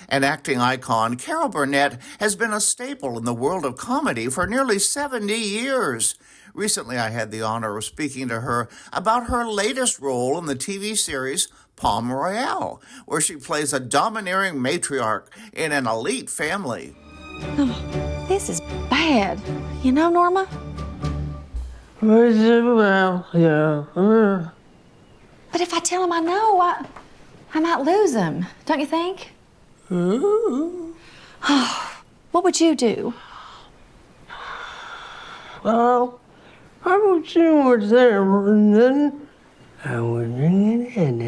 An acting icon, Carol Burnett has been a staple in the world of comedy for nearly 70 years. Recently, I had the honor of speaking to her about her latest role in the TV series Palm Royale, where she plays a domineering matriarch in an elite family. Oh, this is bad. You know, Norma? Well, yeah. But if I tell him I know, I might lose him, don't you think? What would you do? Well, I would see what's there, and then I would bring it in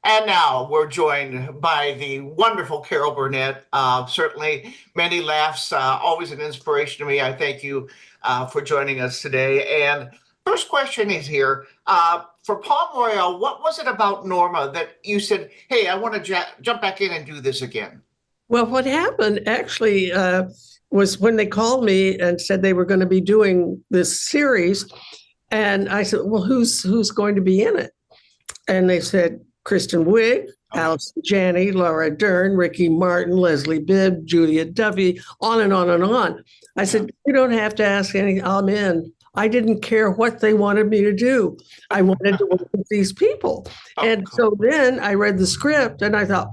And now we're joined by the wonderful Carol Burnett. Certainly many laughs, always an inspiration to me. I thank you for joining us today. And first question is here. For Palm Royale, what was it about Norma that you said, hey, I want to jump back in and do this again? Well, what happened actually was when they called me and said they were going to be doing this series, and I said, well, who's going to be in it? And they said, Kristen Wiig, Allison Janney, Laura Dern, Ricky Martin, Leslie Bibb, Julia Duffy, on and on and on. I said, you don't have to ask anything. I'm in. I didn't care what they wanted me to do. I wanted to work with these people. And so then I read the script and I thought,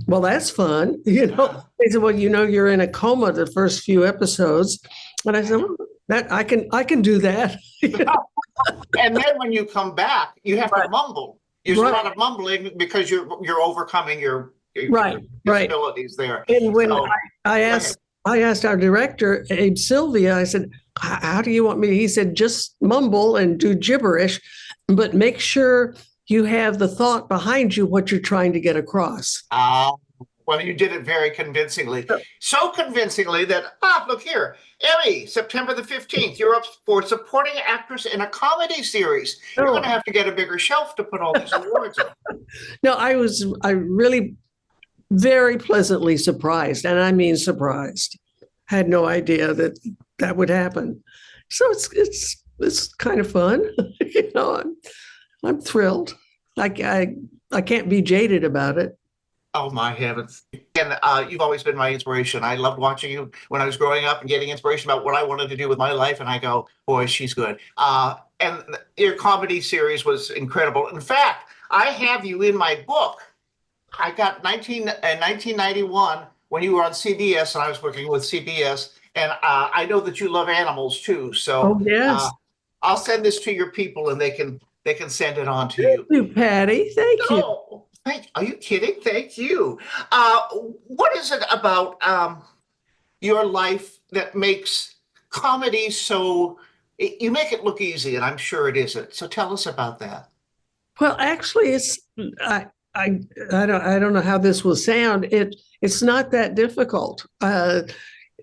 well, that's fun. You know, they said, well, you know, you're in a coma the first few episodes. And I said, well, that I can do that. And then when you come back, you have to mumble. There's a lot of mumbling because you're overcoming your disabilities there. And when I asked our director, Abe Sylvia, I said, how do you want me? He said, just mumble and do gibberish, but make sure you have the thought behind you, what you're trying to get across. Well, you did it very convincingly. So convincingly that, look here, Emmy, September the 15th, you're up for supporting actress in a comedy series. You're going to have to get a bigger shelf to put all these awards on. No, I really very pleasantly surprised, and I mean surprised. Had no idea that would happen. So it's kind of fun. You know, I'm thrilled. I can't be jaded about it. Oh, my heavens. And you've always been my inspiration. I loved watching you when I was growing up and getting inspiration about what I wanted to do with my life. And I go, boy, she's good. And your comedy series was incredible. In fact, I have you in my book. I got 1991 when you were on CBS and I was working with CBS. And I know that you love animals, too. So yes. I'll send this to your people and they can send it on to you. Thank you, Patty. Thank you. Are you kidding? Thank you. What is it about your life that makes comedy so, you make it look easy, and I'm sure it isn't. So tell us about that. Well, actually, I don't know how this will sound. It's not that difficult.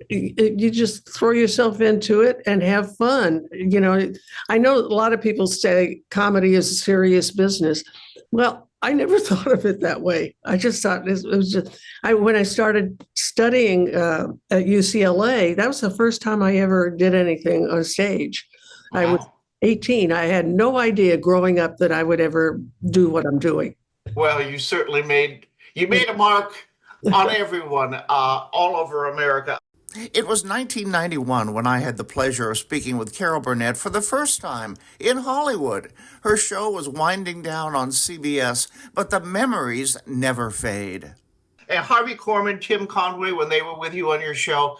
You just throw yourself into it and have fun. You know, I know a lot of people say comedy is a serious business. Well, I never thought of it that way. I just thought it was just, when I started studying at UCLA, that was the first time I ever did anything on stage. Wow. I was 18. I had no idea growing up that I would ever do what I'm doing. Well, you certainly made a mark on everyone all over America. It was 1991 when I had the pleasure of speaking with Carol Burnett for the first time in Hollywood. Her show was winding down on CBS, but the memories never fade. And Harvey Korman, Tim Conway, when they were with you on your show,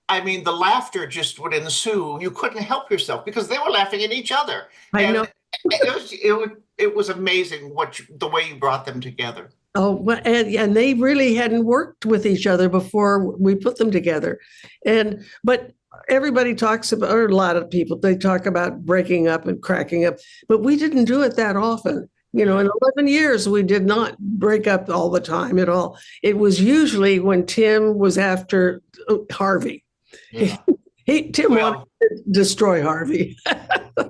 I mean, the laughter just would ensue. You couldn't help yourself because they were laughing at each other. I know. It was amazing the way you brought them together. Oh, well, and they really hadn't worked with each other before we put them together. But everybody talks about, or a lot of people, they talk about breaking up and cracking up, but we didn't do it that often. You know, in 11 years, we did not break up all the time at all. It was usually when Tim was after Harvey. Yeah. Tim wanted to destroy Harvey.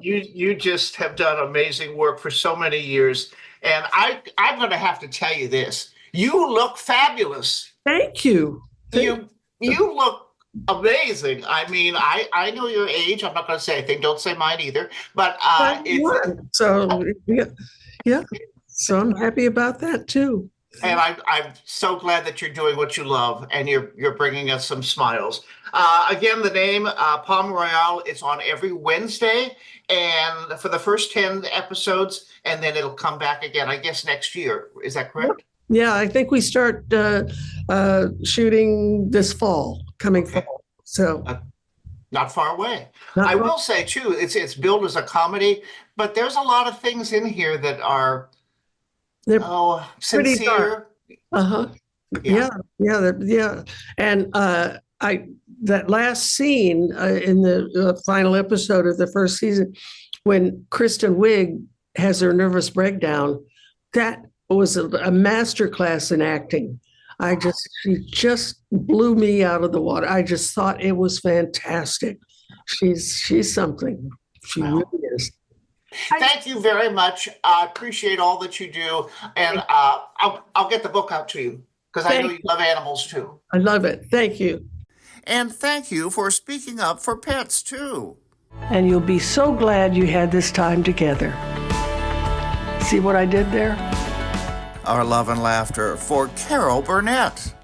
You just have done amazing work for so many years. And I'm going to have to tell you this. You look fabulous. Thank you. You look amazing. I mean, I know your age. I'm not going to say anything. Don't say mine either. But so, yeah. So I'm happy about that too. And I'm so glad that you're doing what you love and you're bringing us some smiles. Again, the name Palm Royale is on every Wednesday, and for the first 10 episodes, and then it'll come back again, I guess, next year. Is that correct? Yeah, I think we start shooting this fall, coming Okay. fall. So Not far away. not I far- will say too, it's billed as a comedy, but there's a lot of things in here that are they're pretty sincere. uh-huh. Yeah. Yeah. And I that last scene in the final episode of the first season, when Kristen Wiig has her nervous breakdown, that was a master class in acting. She just blew me out of the water. I just thought it was fantastic. She's something. She Wow. really is. Thank you very much. I appreciate all that you do, and I'll get the book out to you because I know you love animals too. I love it. Thank you. And thank you for speaking up for pets too. And you'll be so glad you had this time together. See what I did there? Our love and laughter for Carol Burnett.